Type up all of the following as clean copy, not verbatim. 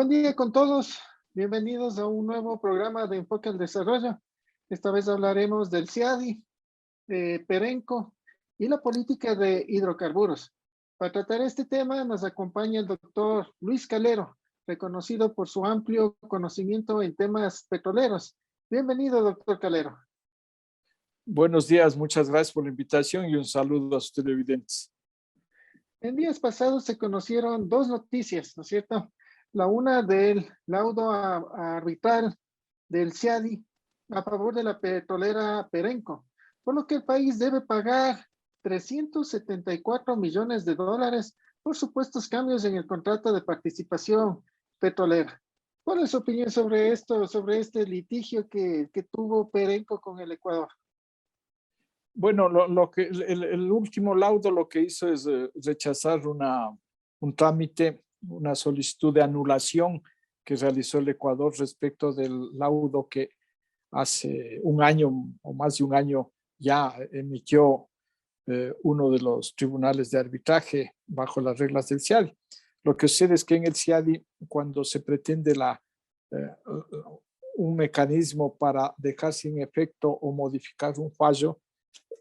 Buen día con todos. Bienvenidos a un nuevo programa de Enfoque al Desarrollo. Esta vez hablaremos del CIADI, de Perenco y la política de hidrocarburos. Para tratar este tema nos acompaña el doctor Luis Calero, reconocido por su amplio conocimiento en temas petroleros. Bienvenido, doctor Calero. Buenos días, muchas gracias por la invitación y un saludo a sus televidentes. En días pasados se conocieron dos noticias, ¿no es cierto? La una del laudo arbitral del CIADI a favor de la petrolera Perenco, por lo que el país debe pagar 374 millones de dólares por supuestos cambios en el contrato de participación petrolera. ¿Cuál es su opinión sobre esto, sobre este litigio que tuvo Perenco con el Ecuador? Bueno, el último laudo lo que hizo es rechazar un trámite, una solicitud de anulación que realizó el Ecuador respecto del laudo que hace un año o más de un año ya emitió uno de los tribunales de arbitraje bajo las reglas del CIADI. Lo que sucede es que en el CIADI, cuando se pretende un mecanismo para dejar sin efecto o modificar un fallo,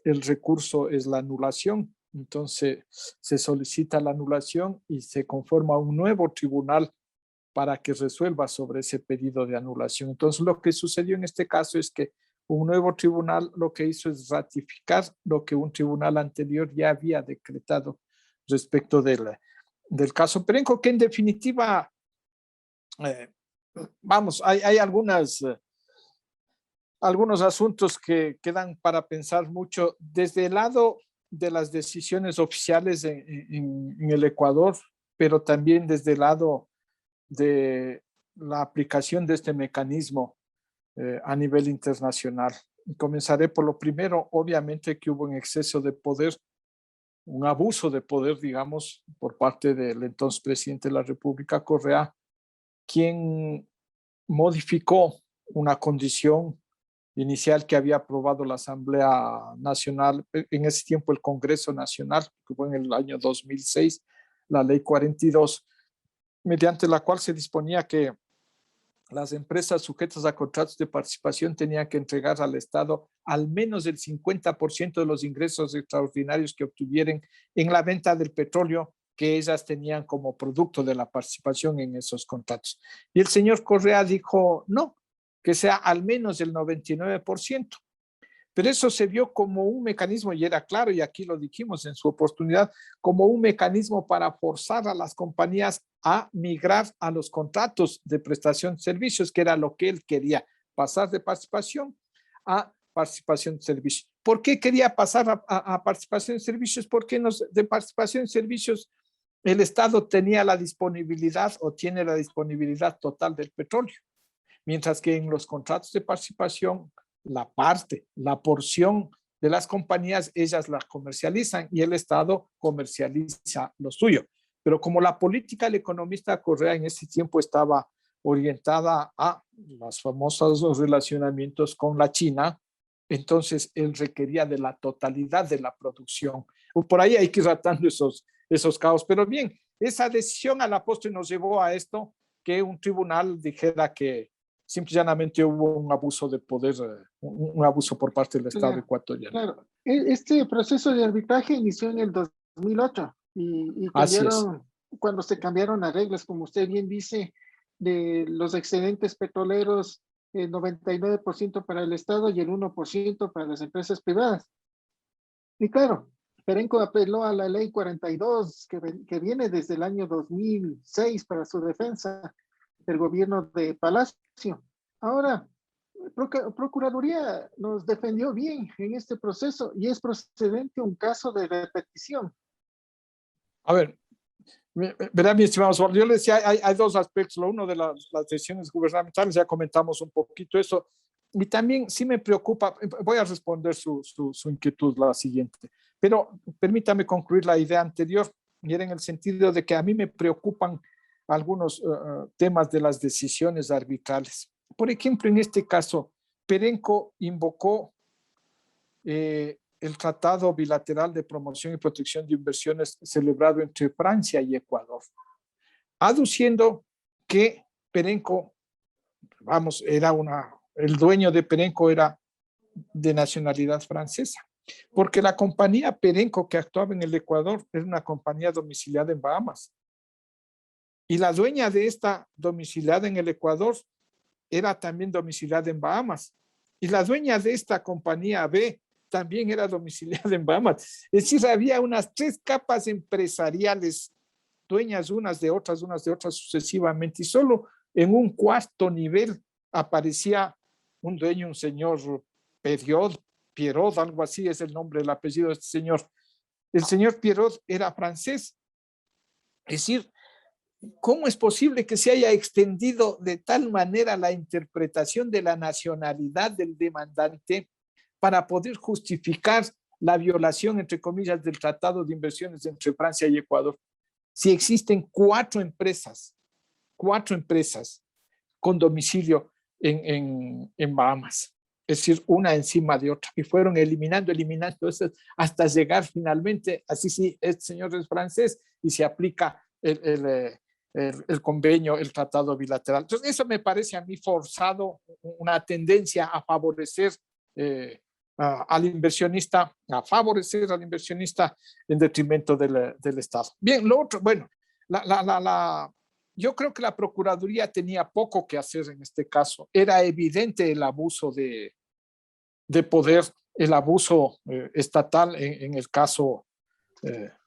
el recurso es la anulación. Entonces se solicita la anulación y se conforma un nuevo tribunal para que resuelva sobre ese pedido de anulación. Entonces lo que sucedió en este caso es que un nuevo tribunal lo que hizo es ratificar lo que un tribunal anterior ya había decretado respecto del caso Perenco, que en definitiva, hay algunos asuntos que quedan para pensar mucho desde el lado de las decisiones oficiales en el Ecuador, pero también desde el lado de la aplicación de este mecanismo a nivel internacional. Comenzaré por lo primero, obviamente que hubo un exceso de poder, un abuso de poder, digamos, por parte del entonces presidente de la República, Correa, quien modificó una condición inicial que había aprobado la Asamblea Nacional, en ese tiempo el Congreso Nacional, que fue en el año 2006, la Ley 42, mediante la cual se disponía que las empresas sujetas a contratos de participación tenían que entregar al Estado al menos el 50% de los ingresos extraordinarios que obtuvieran en la venta del petróleo que ellas tenían como producto de la participación en esos contratos. Y el señor Correa dijo, no, que sea al menos el 99%. Pero eso se vio como un mecanismo, y era claro, y aquí lo dijimos en su oportunidad, como un mecanismo para forzar a las compañías a migrar a los contratos de prestación de servicios, que era lo que él quería, pasar de participación a participación de servicios. ¿Por qué quería pasar a participación de servicios? Porque de participación de servicios el Estado tenía la disponibilidad o tiene la disponibilidad total del petróleo, mientras que en los contratos de participación la porción de las compañías, ellas la comercializan y el Estado comercializa lo suyo. Pero como la política del economista Correa en ese tiempo estaba orientada a los famosos relacionamientos con la China, entonces él requería de la totalidad de la producción. Por ahí hay que ir tratando esos caos. Pero bien, esa decisión a la postre nos llevó a esto, que un tribunal dijera que simple y llanamente hubo un abuso de poder, un abuso por parte del Estado ecuatoriano. Claro, este proceso de arbitraje inició en el 2008 y cambiaron, cuando se cambiaron las reglas, como usted bien dice, de los excedentes petroleros, el 99% para el Estado y el 1% para las empresas privadas. Y claro, Perenco apeló a la ley 42, que viene desde el año 2006 para su defensa del gobierno de Palacio. Ahora, Procuraduría nos defendió bien en este proceso y es procedente un caso de repetición. A ver, verá, mi estimado Osvaldo, yo le decía, hay dos aspectos. Lo uno de las decisiones gubernamentales, ya comentamos un poquito eso, y también sí me preocupa, voy a responder su inquietud, la siguiente, pero permítame concluir la idea anterior, y era en el sentido de que a mí me preocupan algunos temas de las decisiones arbitrales. Por ejemplo, en este caso, Perenco invocó el Tratado Bilateral de Promoción y Protección de Inversiones celebrado entre Francia y Ecuador, aduciendo que Perenco, vamos, el dueño de Perenco era de nacionalidad francesa, porque la compañía Perenco que actuaba en el Ecuador era una compañía domiciliada en Bahamas. Y la dueña de esta domiciliada en el Ecuador era también domiciliada en Bahamas. Y la dueña de esta compañía B también era domiciliada en Bahamas. Es decir, había unas 3 capas empresariales, dueñas unas de otras sucesivamente. Y solo en un 4º nivel aparecía un dueño, un señor Pierrot, algo así es el nombre, el apellido de este señor. El señor Pierrot era francés. Es decir, ¿cómo es posible que se haya extendido de tal manera la interpretación de la nacionalidad del demandante para poder justificar la violación, entre comillas, del Tratado de Inversiones entre Francia y Ecuador? Si existen 4 empresas con domicilio en Bahamas, es decir, una encima de otra, y fueron eliminando esas hasta llegar finalmente, así sí, este señor es francés y se aplica el convenio, el tratado bilateral. Entonces, eso me parece a mí forzado, una tendencia a favorecer al inversionista, a favorecer al inversionista en detrimento del Estado. Bien, lo otro, bueno, yo creo que la Procuraduría tenía poco que hacer en este caso. Era evidente el abuso de poder, el abuso estatal en el caso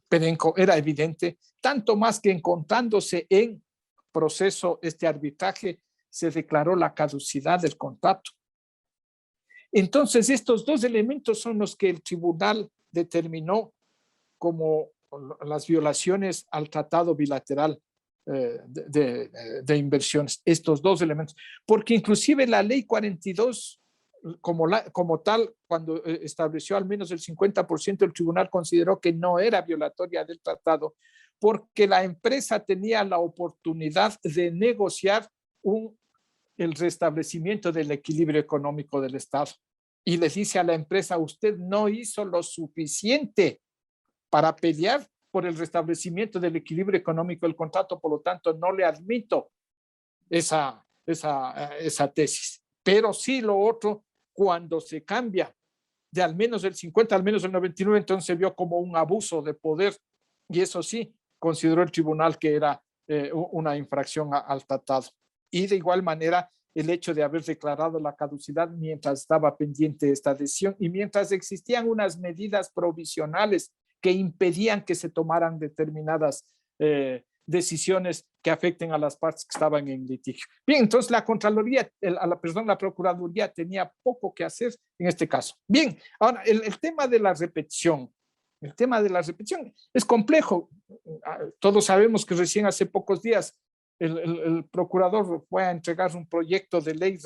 Perenco, era evidente, tanto más que encontrándose en proceso este arbitraje, se declaró la caducidad del contrato. Entonces, estos 2 elementos son los que el tribunal determinó como las violaciones al tratado bilateral de inversiones, estos 2 elementos, porque inclusive la ley 42 como tal, cuando estableció al menos el 50%, el tribunal consideró que no era violatoria del tratado, porque la empresa tenía la oportunidad de negociar el restablecimiento del equilibrio económico del Estado. Y le dice a la empresa, usted no hizo lo suficiente para pelear por el restablecimiento del equilibrio económico del contrato, por lo tanto no le admito esa tesis. Pero sí lo otro, cuando se cambia de al menos el 50, al menos el 99, entonces se vio como un abuso de poder, y eso sí, consideró el tribunal que era una infracción al tratado. Y de igual manera, el hecho de haber declarado la caducidad mientras estaba pendiente esta decisión y mientras existían unas medidas provisionales que impedían que se tomaran determinadas decisiones que afecten a las partes que estaban en litigio. Bien, entonces la Contraloría, la Procuraduría tenía poco que hacer en este caso. Bien, ahora el tema de la repetición. El tema de la repetición es complejo. Todos sabemos que recién hace pocos días el procurador fue a entregar un proyecto de ley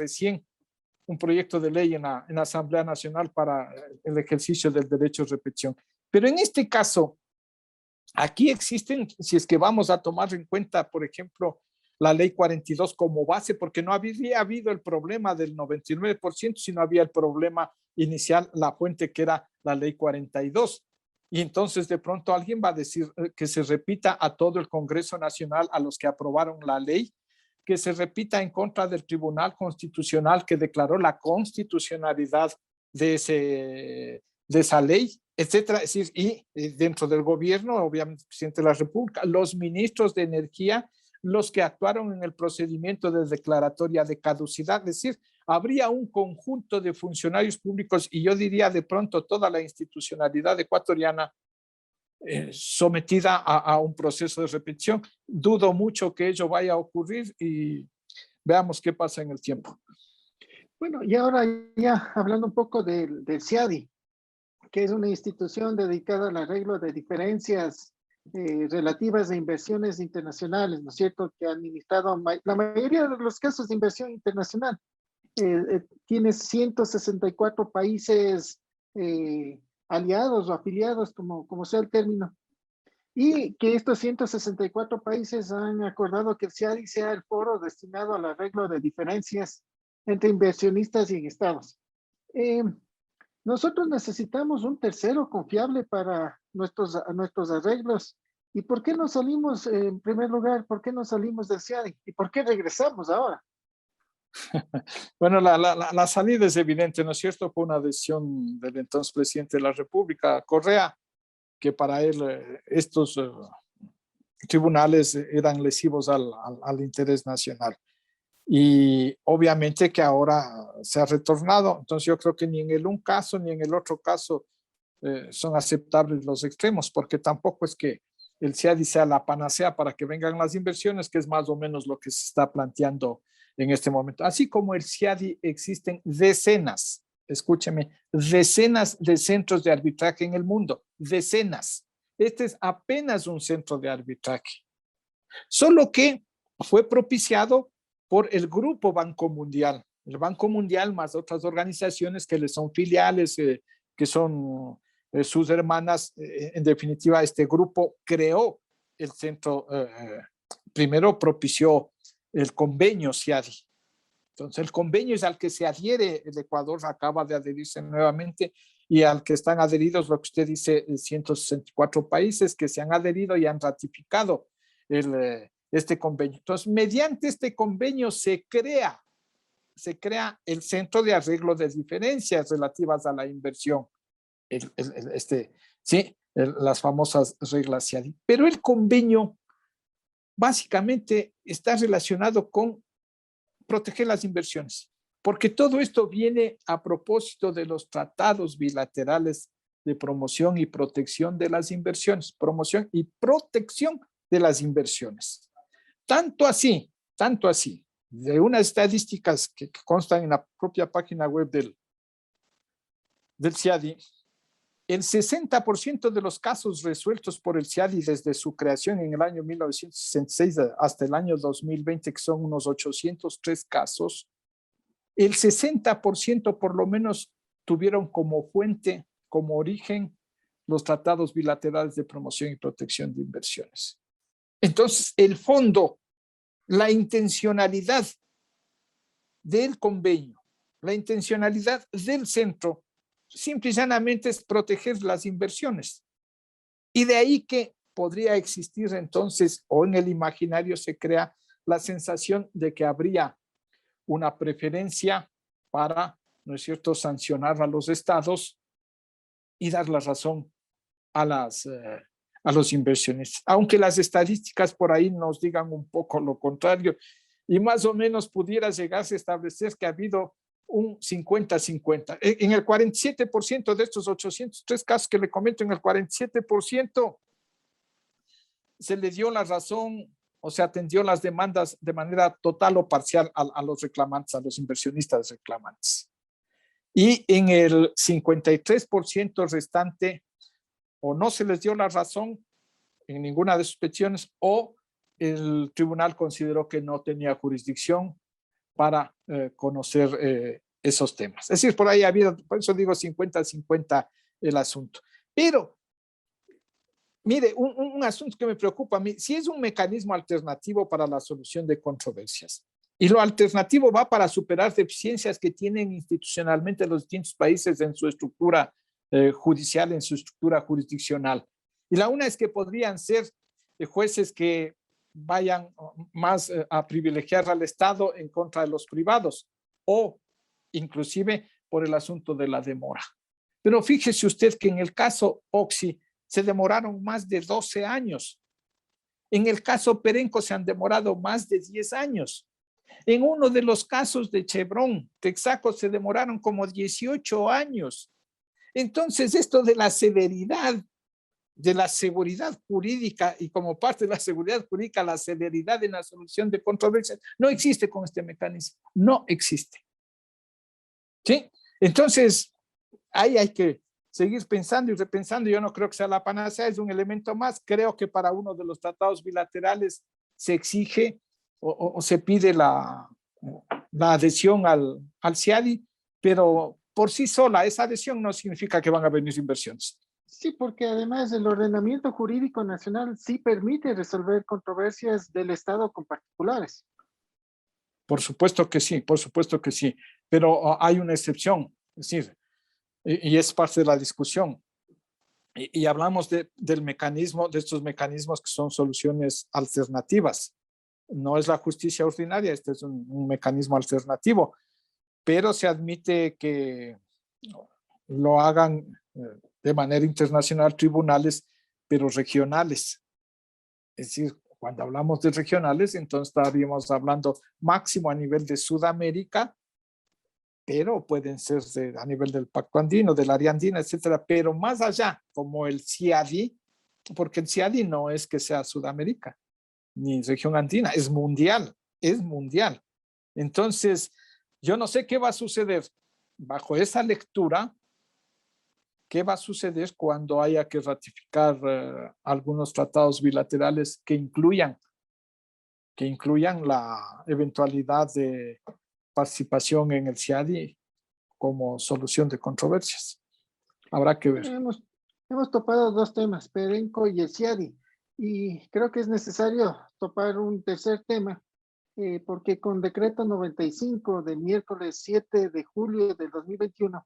en la Asamblea Nacional para el ejercicio del derecho de repetición. Pero en este caso, aquí existen, si es que vamos a tomar en cuenta, por ejemplo, la ley 42 como base, porque no había habido el problema del 99%, sino había el problema inicial, la fuente que era la ley 42. Y entonces de pronto alguien va a decir que se repita a todo el Congreso Nacional, a los que aprobaron la ley, que se repita en contra del Tribunal Constitucional que declaró la constitucionalidad de esa ley, etcétera. Es decir, y dentro del gobierno, obviamente, el presidente de la República, los ministros de Energía, los que actuaron en el procedimiento de declaratoria de caducidad, es decir, habría un conjunto de funcionarios públicos y yo diría de pronto toda la institucionalidad ecuatoriana sometida a un proceso de repetición. Dudo mucho que ello vaya a ocurrir y veamos qué pasa en el tiempo. Bueno, y ahora ya hablando un poco del CIADI, que es una institución dedicada al arreglo de diferencias relativas a inversiones internacionales, ¿no es cierto?, que ha administrado la mayoría de los casos de inversión internacional. Tiene 164 países aliados o afiliados, como sea el término, y que estos 164 países han acordado que el CIADI sea el foro destinado al arreglo de diferencias entre inversionistas y en estados. Nosotros necesitamos un tercero confiable para nuestros arreglos ¿Y por qué no salimos, en primer lugar, por qué no salimos del CIADI? ¿Y por qué regresamos ahora? Bueno, la salida es evidente, ¿no es cierto? Fue una decisión del entonces presidente de la República, Correa, que para él estos tribunales eran lesivos al interés nacional. Y obviamente que ahora se ha retornado. Entonces yo creo que ni en el un caso ni en el otro caso son aceptables los extremos, porque tampoco es que el CIADI sea la panacea para que vengan las inversiones, que es más o menos lo que se está planteando en este momento. Así como el CIADI existen decenas, escúcheme, decenas de centros de arbitraje en el mundo, decenas. Este es apenas un centro de arbitraje, solo que fue propiciado por el Grupo Banco Mundial. El Banco Mundial más otras organizaciones que le son filiales, que son sus hermanas. En definitiva, este grupo creó el centro, primero propició el convenio CIADI. Entonces, el convenio es al que se adhiere el Ecuador, acaba de adherirse nuevamente, y al que están adheridos, lo que usted dice, 164 países que se han adherido y han ratificado este convenio. Entonces, mediante este convenio se crea el Centro de Arreglo de Diferencias relativas a la inversión, las famosas reglas CIADI. Pero el convenio básicamente está relacionado con proteger las inversiones, porque todo esto viene a propósito de los tratados bilaterales de promoción y protección de las inversiones, promoción y protección de las inversiones. Tanto así, de unas estadísticas que constan en la propia página web del CIADI, el 60% de los casos resueltos por el CIADI desde su creación en el año 1966 hasta el año 2020, que son unos 803 casos, el 60% por lo menos tuvieron como fuente, como origen, los tratados bilaterales de promoción y protección de inversiones. Entonces, el fondo, la intencionalidad del convenio, la intencionalidad del centro, simple y llanamente es proteger las inversiones. Y de ahí que podría existir entonces, o en el imaginario se crea la sensación de que habría una preferencia para, ¿no es cierto?, sancionar a los estados y dar la razón a los inversionistas. Aunque las estadísticas por ahí nos digan un poco lo contrario, y más o menos pudiera llegarse a establecer que ha habido un 50-50. En el 47% de estos 803 casos que le comento, en el 47% se le dio la razón o se atendió las demandas de manera total o parcial a los reclamantes, a los inversionistas reclamantes. Y en el 53% restante, o no se les dio la razón en ninguna de sus peticiones, o el tribunal consideró que no tenía jurisdicción para conocer esos temas. Es decir, por ahí ha habido, por eso digo 50-50 el asunto. Pero, mire, un asunto que me preocupa a mí, si es un mecanismo alternativo para la solución de controversias, y lo alternativo va para superar deficiencias que tienen institucionalmente los distintos países en su estructura judicial, en su estructura jurisdiccional. Y la una es que podrían ser jueces que vayan más a privilegiar al Estado en contra de los privados, o inclusive por el asunto de la demora. Pero fíjese usted que en el caso Oxy se demoraron más de 12 años. En el caso Perenco se han demorado más de 10 años. En uno de los casos de Chevron, Texaco, se demoraron como 18 años. Entonces, esto de la severidad, de la seguridad jurídica, y como parte de la seguridad jurídica, la celeridad en la solución de controversias, no existe con este mecanismo. No existe. ¿Sí? Entonces, ahí hay que seguir pensando y repensando. Yo no creo que sea la panacea, es un elemento más. Creo que para uno de los tratados bilaterales se exige o se pide la adhesión al CIADI, pero por sí sola esa adhesión no significa que van a venir inversiones. Sí, porque además el ordenamiento jurídico nacional sí permite resolver controversias del Estado con particulares. Por supuesto que sí, pero hay una excepción, es decir, y es parte de la discusión. y hablamos del mecanismo, de estos mecanismos que son soluciones alternativas. No es la justicia ordinaria, este es un mecanismo alternativo, pero se admite que lo hagan de manera internacional tribunales, pero regionales. Es decir, cuando hablamos de regionales, entonces estaríamos hablando máximo a nivel de Sudamérica, pero pueden ser a nivel del Pacto Andino, del área andina, etcétera, pero más allá, como el CIADI, porque el CIADI no es que sea Sudamérica, ni región andina, es mundial, es mundial. Entonces, yo no sé qué va a suceder bajo esa lectura, qué va a suceder cuando haya que ratificar algunos tratados bilaterales que incluyan la eventualidad de participación en el CIADI como solución de controversias. Habrá que ver. Hemos topado dos temas, Perenco y el CIADI, y creo que es necesario topar un tercer tema, porque con decreto 95 del miércoles 7 de julio del 2021,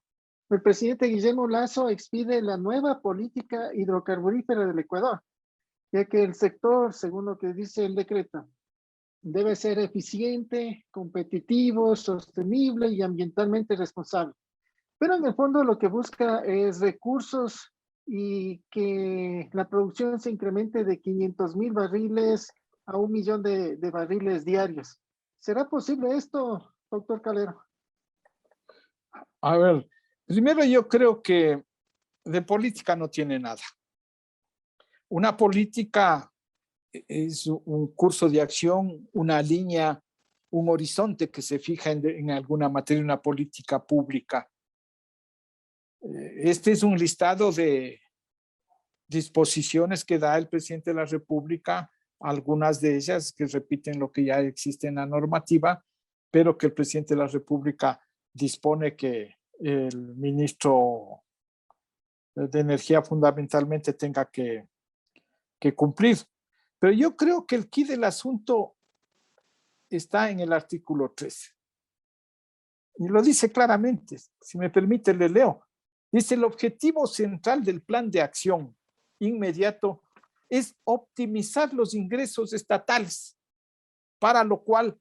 el presidente Guillermo Lasso expide la nueva política hidrocarburífera del Ecuador, ya que el sector, según lo que dice el decreto, debe ser eficiente, competitivo, sostenible y ambientalmente responsable. Pero en el fondo lo que busca es recursos y que la producción se incremente de 500,000 barriles a 1 millón de barriles diarios. ¿Será posible esto, doctor Calero? A ver, primero yo creo que de política no tiene nada. Una política es un curso de acción, una línea, un horizonte que se fija en alguna materia, una política pública. Este es un listado de disposiciones que da el presidente de la República, algunas de ellas que repiten lo que ya existe en la normativa, pero que el presidente de la República dispone que el ministro de Energía fundamentalmente tenga que cumplir. Pero yo creo que el quid del asunto está en el artículo 13. Y lo dice claramente, si me permite le leo. Dice, el objetivo central del plan de acción inmediato es optimizar los ingresos estatales, para lo cual,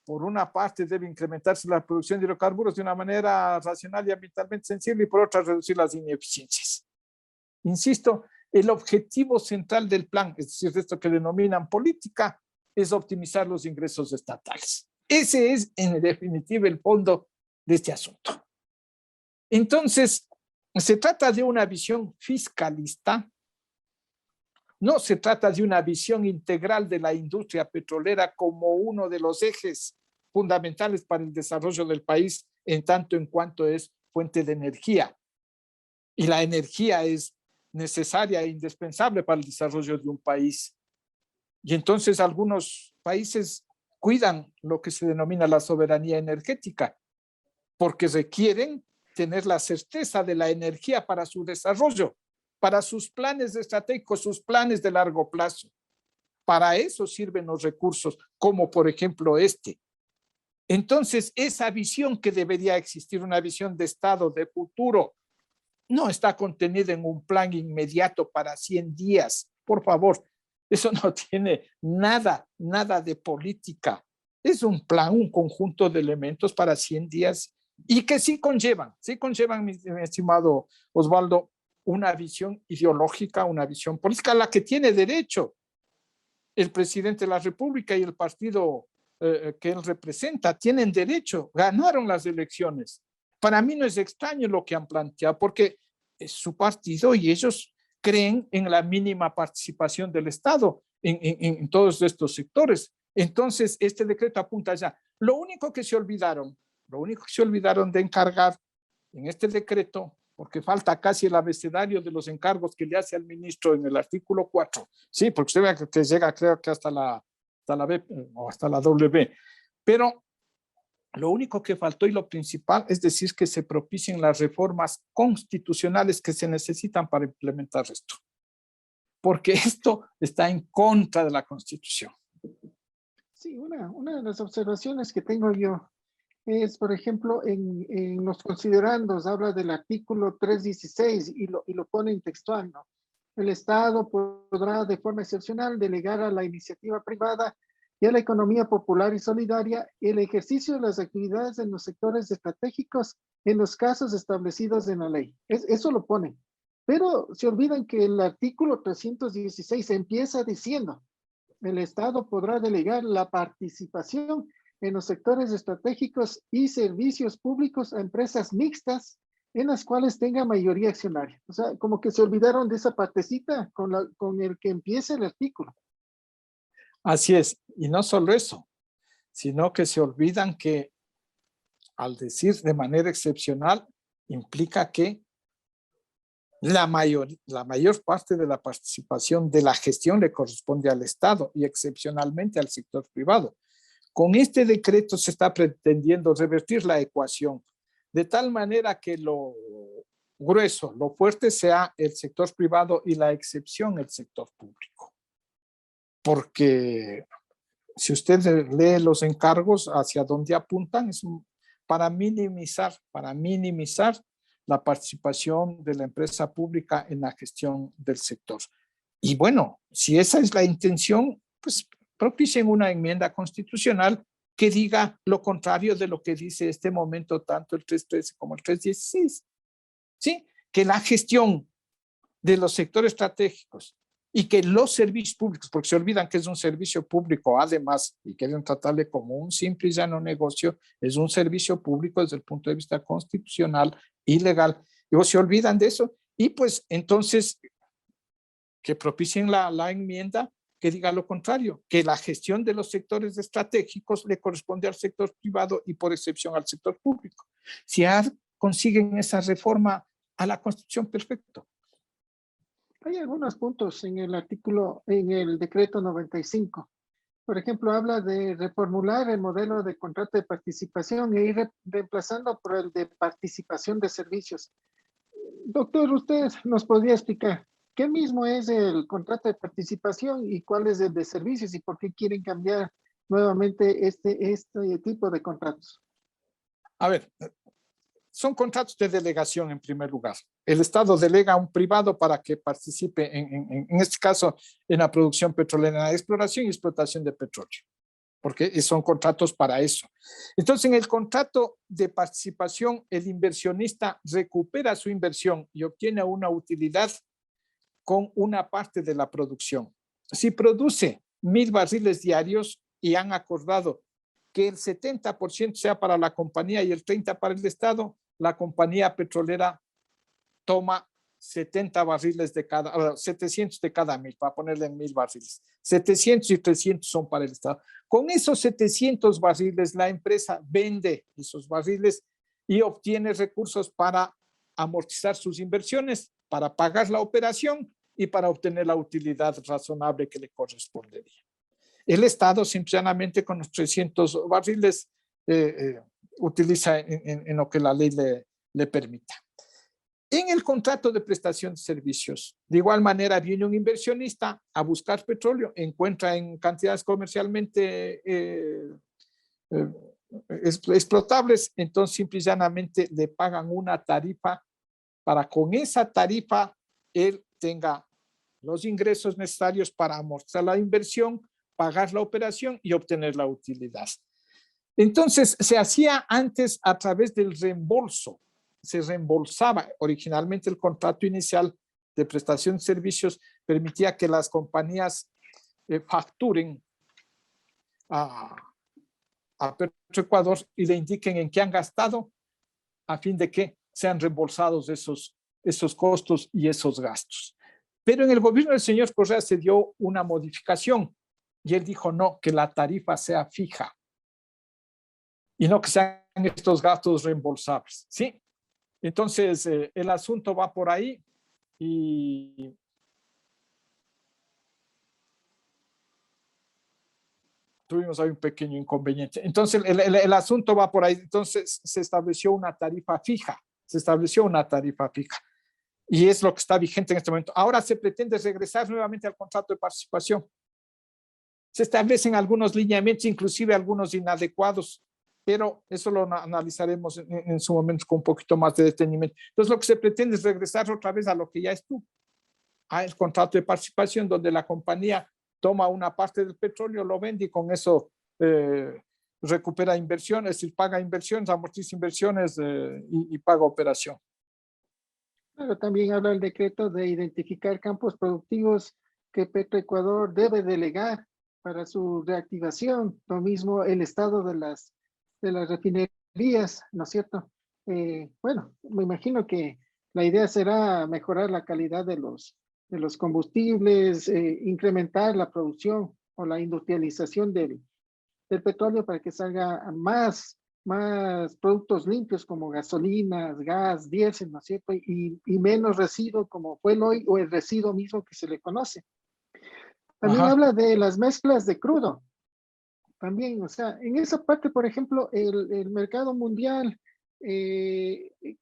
por una parte, debe incrementarse la producción de hidrocarburos de una manera racional y ambientalmente sensible, y por otra, reducir las ineficiencias. Insisto, el objetivo central del plan, es decir, esto que denominan política, es optimizar los ingresos estatales. Ese es, en definitiva, el fondo de este asunto. Entonces, se trata de una visión fiscalista, no se trata de una visión integral de la industria petrolera como uno de los ejes fundamentales para el desarrollo del país, en tanto en cuanto es fuente de energía. Y la energía es necesaria e indispensable para el desarrollo de un país. Y entonces algunos países cuidan lo que se denomina la soberanía energética, porque requieren tener la certeza de la energía para su desarrollo, para sus planes estratégicos, sus planes de largo plazo. Para eso sirven los recursos, como por ejemplo este. Entonces, esa visión que debería existir, una visión de Estado, de futuro, no está contenida en un plan inmediato para 100 días. Por favor, eso no tiene nada de política. Es un plan, un conjunto de elementos para 100 días y que sí conllevan, mi estimado Osvaldo, una visión ideológica, una visión política, a la que tiene derecho el presidente de la República y el partido que él representa. Tienen derecho, ganaron las elecciones. Para mí no es extraño lo que han planteado, porque es su partido y ellos creen en la mínima participación del Estado en todos estos sectores. Entonces, este decreto apunta allá. Lo único que se olvidaron de encargar en este decreto, porque falta casi el abecedario de los encargos que le hace al ministro en el artículo 4. Sí, porque usted ve que llega, creo que hasta la B o hasta la W. Pero lo único que faltó y lo principal es decir que se propicien las reformas constitucionales que se necesitan para implementar esto. Porque esto está en contra de la Constitución. Sí, una de las observaciones que tengo yo es, por ejemplo, en los considerandos, habla del artículo 316 y lo pone en textual, ¿no? El Estado podrá de forma excepcional delegar a la iniciativa privada y a la economía popular y solidaria el ejercicio de las actividades en los sectores estratégicos en los casos establecidos en la ley. Eso lo pone. Pero se olvidan que el artículo 316 empieza diciendo, el Estado podrá delegar la participación en los sectores estratégicos y servicios públicos a empresas mixtas en las cuales tenga mayoría accionaria. O sea, como que se olvidaron de esa partecita con el que empieza el artículo. Así es, y no solo eso, sino que se olvidan que al decir de manera excepcional implica que la mayor parte de la participación de la gestión le corresponde al Estado y excepcionalmente al sector privado. Con este decreto se está pretendiendo revertir la ecuación de tal manera que lo grueso, lo fuerte sea el sector privado y la excepción el sector público. Porque si usted lee los encargos hacia dónde apuntan, es para minimizar la participación de la empresa pública en la gestión del sector. Y bueno, si esa es la intención, pues propicien una enmienda constitucional que diga lo contrario de lo que dice este momento tanto el 313 como el 316. ¿Sí? Que la gestión de los sectores estratégicos y que los servicios públicos, porque se olvidan que es un servicio público además y quieren tratarle como un simple y llano negocio, es un servicio público desde el punto de vista constitucional y legal. Luego se olvidan de eso y pues entonces que propicien la enmienda que diga lo contrario, que la gestión de los sectores estratégicos le corresponde al sector privado y por excepción al sector público. Si consiguen esa reforma a la Constitución, perfecto. Hay algunos puntos en el artículo, en el decreto 95. Por ejemplo, habla de reformular el modelo de contrato de participación e ir reemplazando por el de participación de servicios. Doctor, usted nos podría explicar qué mismo es el contrato de participación y cuál es el de servicios y por qué quieren cambiar nuevamente este tipo de contratos. A ver, son contratos de delegación en primer lugar. El Estado delega a un privado para que participe, en este caso, en la producción petrolera, en la exploración y explotación de petróleo, porque son contratos para eso. Entonces, en el contrato de participación, el inversionista recupera su inversión y obtiene una utilidad con una parte de la producción. Si produce 1,000 barriles diarios y han acordado que el 70% sea para la compañía y el 30% para el Estado, la compañía petrolera toma 70 barriles de cada, 700 de cada 1,000, para ponerle en 1,000 barriles. 700 y 300 son para el Estado. Con esos 700 barriles, la empresa vende esos barriles y obtiene recursos para amortizar sus inversiones, para pagar la operación y para obtener la utilidad razonable que le correspondería. El Estado simplemente con los 300 barriles utiliza en lo que la ley le permita. En el contrato de prestación de servicios, de igual manera viene un inversionista a buscar petróleo, encuentra en cantidades comercialmente explotables, entonces simple y llanamente le pagan una tarifa para con esa tarifa él tenga los ingresos necesarios para amortizar la inversión, pagar la operación y obtener la utilidad. Entonces, se hacía antes a través del reembolso. Se reembolsaba. Originalmente el contrato inicial de prestación de servicios permitía que las compañías facturen a Petroecuador y le indiquen en qué han gastado a fin de que sean reembolsados esos costos y esos gastos. Pero en el gobierno del señor Correa se dio una modificación y él dijo no, que la tarifa sea fija y no que sean estos gastos reembolsables, ¿sí? Entonces, el asunto va por ahí y tuvimos ahí un pequeño inconveniente. Entonces, el asunto va por ahí. Entonces, se estableció una tarifa fija, y es lo que está vigente en este momento. Ahora se pretende regresar nuevamente al contrato de participación. Se establecen algunos lineamientos, inclusive algunos inadecuados, pero eso lo analizaremos en su momento con un poquito más de detenimiento. Entonces, lo que se pretende es regresar otra vez a lo que ya estuvo, al contrato de participación, donde la compañía toma una parte del petróleo, lo vende y con eso recupera inversiones, es decir, paga inversiones, amortiza inversiones y paga operación. Pero también habla el decreto de identificar campos productivos que Petroecuador debe delegar para su reactivación, lo mismo el estado de las refinerías, ¿no es cierto? Bueno, me imagino que la idea será mejorar la calidad de los combustibles, incrementar la producción o la industrialización del petróleo para que salga más productos limpios como gasolinas, gas, diésel, ¿no es cierto? Y menos residuo como fue el hoy o el residuo mismo que se le conoce. También Ajá. habla de las mezclas de crudo. También, o sea, en esa parte, por ejemplo, el mercado mundial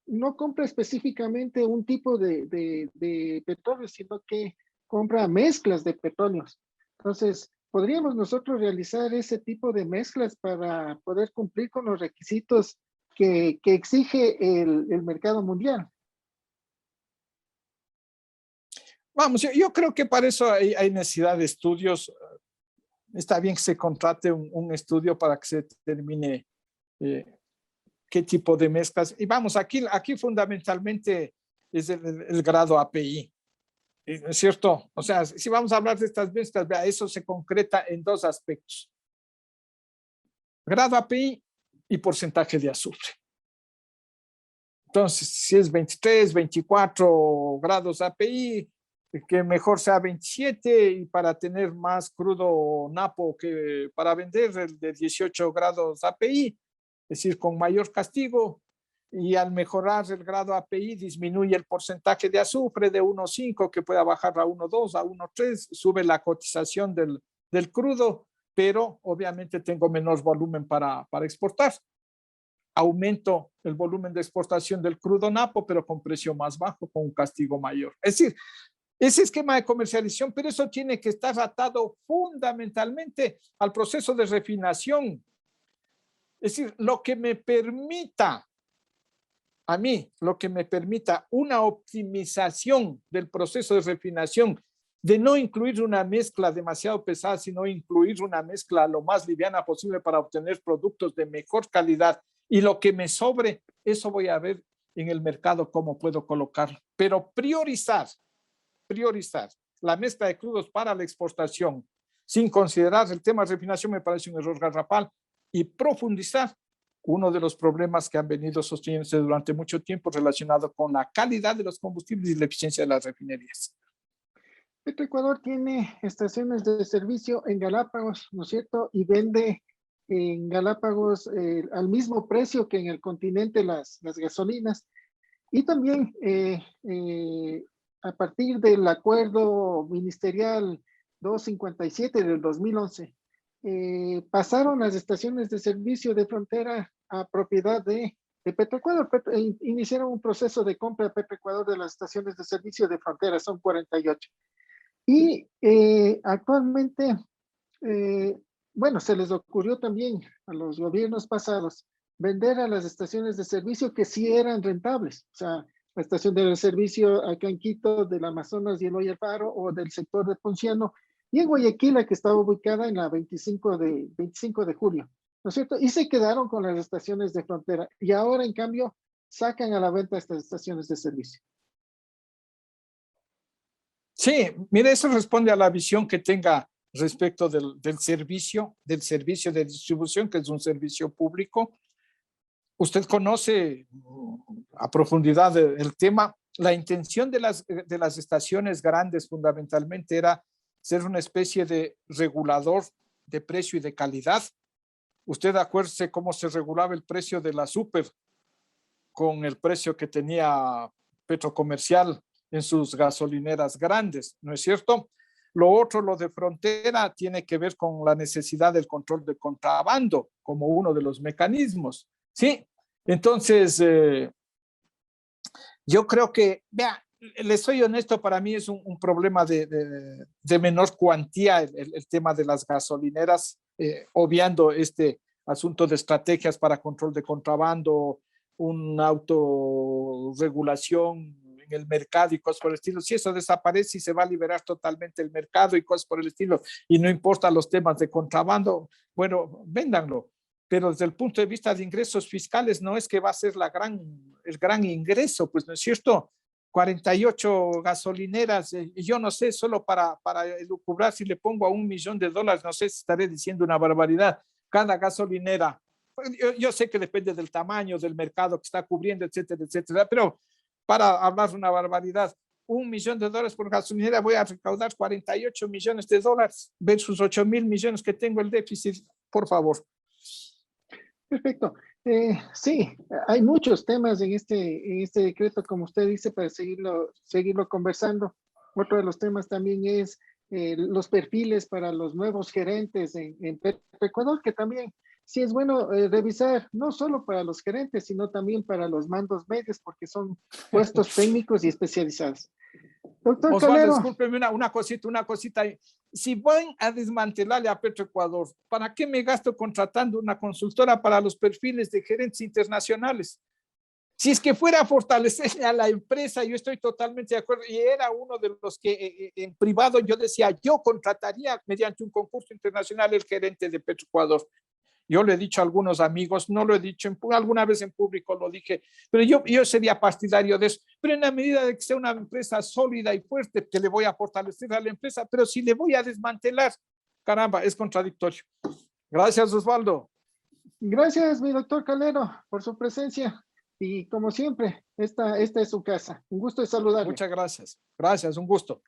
no compra específicamente un tipo de petróleo, sino que compra mezclas de petróleos. Entonces, podríamos nosotros realizar ese tipo de mezclas para poder cumplir con los requisitos que exige el mercado mundial. Vamos, yo creo que para eso hay necesidad de estudios. Está bien que se contrate un estudio para que se determine qué tipo de mezclas. Y vamos, aquí fundamentalmente es el grado API, ¿no es cierto? O sea, si vamos a hablar de estas mezclas, vea, eso se concreta en dos aspectos. Grado API y porcentaje de azufre. Entonces, si es 23, 24 grados API, que mejor sea 27 y para tener más crudo napo que para vender el de 18 grados API, es decir, con mayor castigo, y al mejorar el grado API disminuye el porcentaje de azufre de 1,5 que pueda bajar a 1,2, a 1,3, sube la cotización del crudo, pero obviamente tengo menor volumen para exportar. Aumento el volumen de exportación del crudo napo, pero con precio más bajo, con un castigo mayor. Es decir, ese esquema de comercialización, pero eso tiene que estar atado fundamentalmente al proceso de refinación. Es decir, lo que me permita una optimización del proceso de refinación, de no incluir una mezcla demasiado pesada, sino incluir una mezcla lo más liviana posible para obtener productos de mejor calidad. Y lo que me sobre, eso voy a ver en el mercado cómo puedo colocarlo. Pero priorizar la mezcla de crudos para la exportación, sin considerar el tema de refinación, me parece un error garrafal, y profundizar uno de los problemas que han venido sosteniéndose durante mucho tiempo relacionado con la calidad de los combustibles y la eficiencia de las refinerías. Petroecuador tiene estaciones de servicio en Galápagos, ¿no es cierto? Y vende en Galápagos al mismo precio que en el continente las gasolinas. Y también a partir del acuerdo ministerial 257 del 2011, pasaron las estaciones de servicio de frontera a propiedad de Petroecuador. Iniciaron un proceso de compra de Petroecuador de las estaciones de servicio de frontera, son 48. Y actualmente, bueno, se les ocurrió también a los gobiernos pasados vender a las estaciones de servicio que sí eran rentables. O sea, la estación de servicio acá en Quito, del Amazonas y el Oye Faro, o del sector de Ponciano, y en Guayaquil, la que estaba ubicada en la 25 de julio, ¿no es cierto? Y se quedaron con las estaciones de frontera. Y ahora, en cambio, sacan a la venta estas estaciones de servicio. Sí, mire, eso responde a la visión que tenga respecto del servicio de distribución, que es un servicio público. Usted conoce a profundidad el tema. La intención de las estaciones grandes fundamentalmente era ser una especie de regulador de precio y de calidad. Usted acuérdese cómo se regulaba el precio de la super con el precio que tenía Petrocomercial en sus gasolineras grandes, ¿no es cierto? Lo otro, lo de frontera, tiene que ver con la necesidad del control de contrabando como uno de los mecanismos, ¿sí? Entonces, yo creo que, vea, les soy honesto, para mí es un problema de menor cuantía el tema de las gasolineras, obviando este asunto de estrategias para control de contrabando, una autorregulación en el mercado y cosas por el estilo. Si eso desaparece y se va a liberar totalmente el mercado y cosas por el estilo, y no importa los temas de contrabando, bueno, véndanlo. Pero desde el punto de vista de ingresos fiscales no es que va a ser el gran ingreso, pues no es cierto. 48 gasolineras, y yo no sé, solo para elucubrar, si le pongo a $1.000.000, no sé si estaré diciendo una barbaridad, cada gasolinera. Yo sé que depende del tamaño del mercado que está cubriendo, etcétera, etcétera, pero para hablar de una barbaridad, $1.000.000 por gasolinera, voy a recaudar $48 millones versus 8.000 millones que tengo el déficit, por favor. Perfecto. Sí, hay muchos temas en este decreto, como usted dice, para seguirlo conversando. Otro de los temas también es los perfiles para los nuevos gerentes en Ecuador, que también sí es bueno revisar, no solo para los gerentes, sino también para los mandos medios, porque son puestos técnicos y especializados. Doctor Osvaldo, Calero. discúlpeme una cosita. Si van a desmantelarle a Petroecuador, ¿para qué me gasto contratando una consultora para los perfiles de gerentes internacionales? Si es que fuera a fortalecer a la empresa, yo estoy totalmente de acuerdo. Y era uno de los que en privado yo decía, yo contrataría mediante un concurso internacional el gerente de Petroecuador. Yo lo he dicho a algunos amigos, no lo he dicho alguna vez en público, lo dije, pero yo sería partidario de eso. Pero en la medida de que sea una empresa sólida y fuerte, que le voy a fortalecer a la empresa, pero si le voy a desmantelar, caramba, es contradictorio. Gracias, Osvaldo. Gracias, mi doctor Calero, por su presencia. Y como siempre, esta es su casa. Un gusto de saludarle. Muchas gracias. Gracias, un gusto.